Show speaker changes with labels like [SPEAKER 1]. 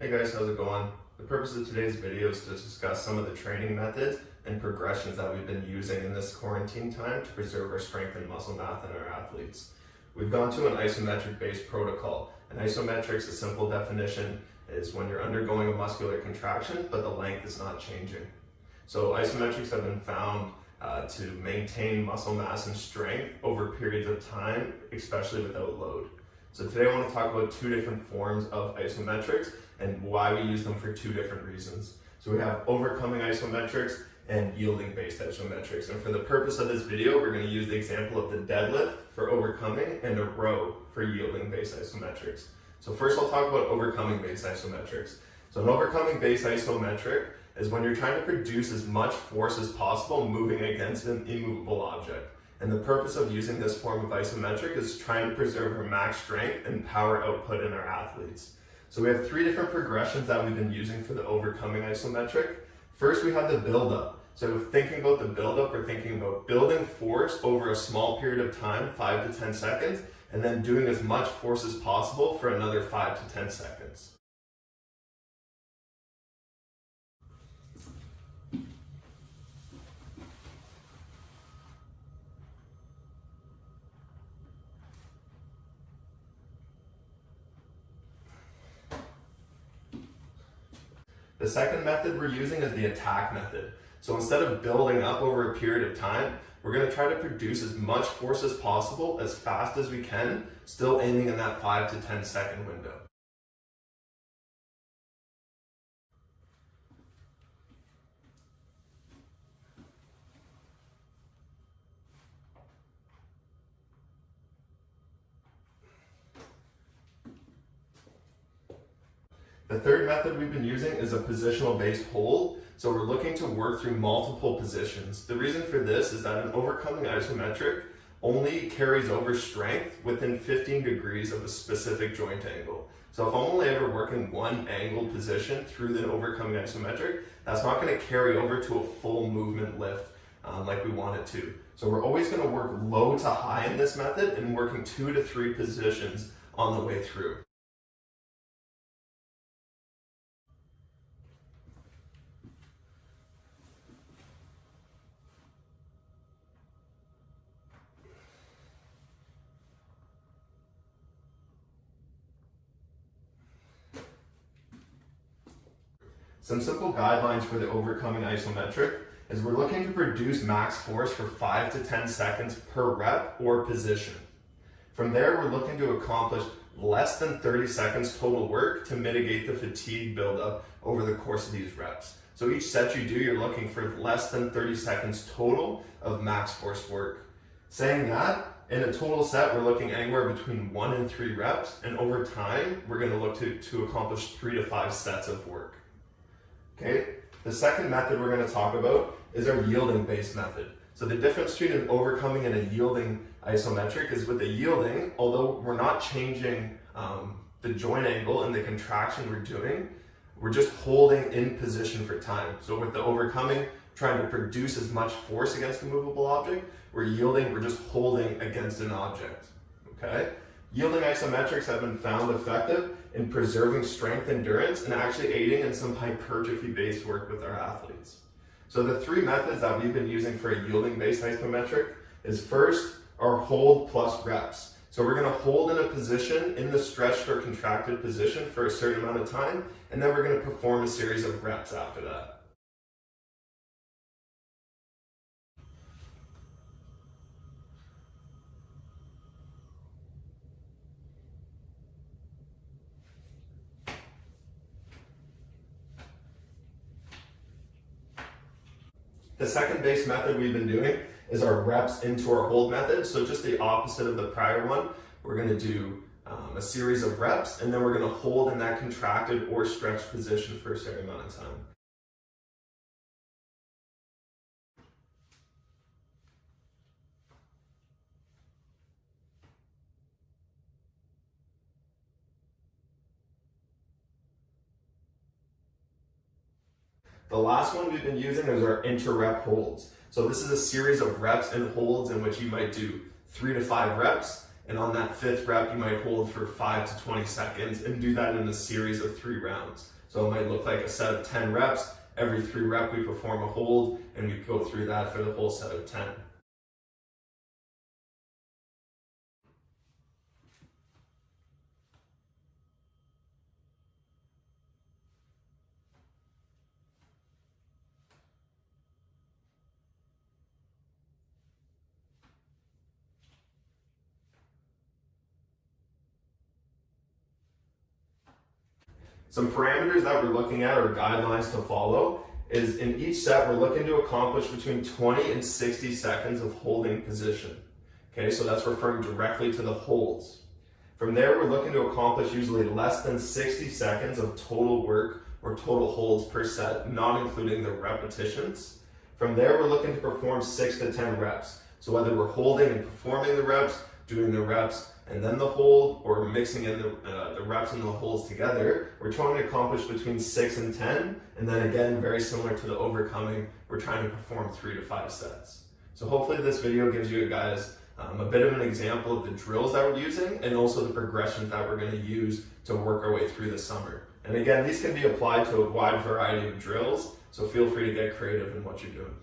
[SPEAKER 1] Hey guys, how's it going? The purpose of today's video is to discuss some of the training methods and progressions that we've been using in this quarantine time to preserve our strength and muscle mass in our athletes. We've gone to an isometric based protocol, and isometrics, a simple definition, is when you're undergoing a muscular contraction but the length is not changing. So isometrics have been found to maintain muscle mass and strength over periods of time, especially without load. So today I want to talk about two different forms of isometrics and why we use them for two different reasons. So we have overcoming isometrics and yielding based isometrics. And for the purpose of this video, we're going to use the example of the deadlift for overcoming and a row for yielding based isometrics. So first I'll talk about overcoming based isometrics. So an overcoming based isometric is when you're trying to produce as much force as possible moving against an immovable object. And the purpose of using this form of isometric is trying to preserve our max strength and power output in our athletes. So we have three different progressions that we've been using for the overcoming isometric. First, we have the build-up. So thinking about the build-up, we're thinking about building force over a small period of time, 5 to 10 seconds, and then doing as much force as possible for another 5 to 10 seconds. The second method we're using is the attack method. So instead of building up over a period of time, we're going to try to produce as much force as possible, as fast as we can, still aiming in that 5 to 10 second window. The third method we've been using is a positional based hold. So we're looking to work through multiple positions. The reason for this is that an overcoming isometric only carries over strength within 15 degrees of a specific joint angle. So if I'm only ever working one angle position through the overcoming isometric, that's not going to carry over to a full movement lift like we want it to. So we're always going to work low to high in this method and working 2 to 3 positions on the way through. Some simple guidelines for the overcoming isometric is we're looking to produce max force for 5 to 10 seconds per rep or position. From there, we're looking to accomplish less than 30 seconds total work to mitigate the fatigue buildup over the course of these reps. So each set you do, you're looking for less than 30 seconds total of max force work. Saying that, in a total set, we're looking anywhere between 1 and 3 reps, and over time, we're going to look to accomplish 3 to 5 sets of work. Okay, the second method we're going to talk about is our yielding based method. So the difference between an overcoming and a yielding isometric is with the yielding, although we're not changing the joint angle and the contraction we're doing, we're just holding in position for time. So with the overcoming, trying to produce as much force against a movable object, we're yielding, we're just holding against an object. Okay? Yielding isometrics have been found effective in preserving strength endurance and actually aiding in some hypertrophy-based work with our athletes. So the three methods that we've been using for a yielding-based isometric is first, our hold plus reps. So we're going to hold in a position in the stretched or contracted position for a certain amount of time, and then we're going to perform a series of reps after that. The second base method we've been doing is our reps into our hold method. So just the opposite of the prior one. We're going to do a series of reps, and then we're going to hold in that contracted or stretched position for a certain amount of time. The last one we've been using is our inter-rep holds. So this is a series of reps and holds in which you might do 3 to 5 reps, And on that 5th rep, you might hold for 5 to 20 seconds and do that in a series of 3 rounds. So it might look like a set of 10 reps. Every 3 reps, we perform a hold, and we go through that for the whole set of 10. Some parameters that we're looking at, or guidelines to follow, is in each set we're looking to accomplish between 20 and 60 seconds of holding position. Okay, so that's referring directly to the holds. From there, we're looking to accomplish usually less than 60 seconds of total work or total holds per set, not including the repetitions. From there, we're looking to perform 6 to 10 reps. So whether we're holding and performing the reps, doing the reps, and then the hold, or mixing in the reps and the holds together, we're trying to accomplish between 6 and 10, and then again, very similar to the overcoming, we're trying to perform 3 to 5 sets. So hopefully this video gives you guys a bit of an example of the drills that we're using, and also the progressions that we're going to use to work our way through the summer. And again, these can be applied to a wide variety of drills, so feel free to get creative in what you're doing.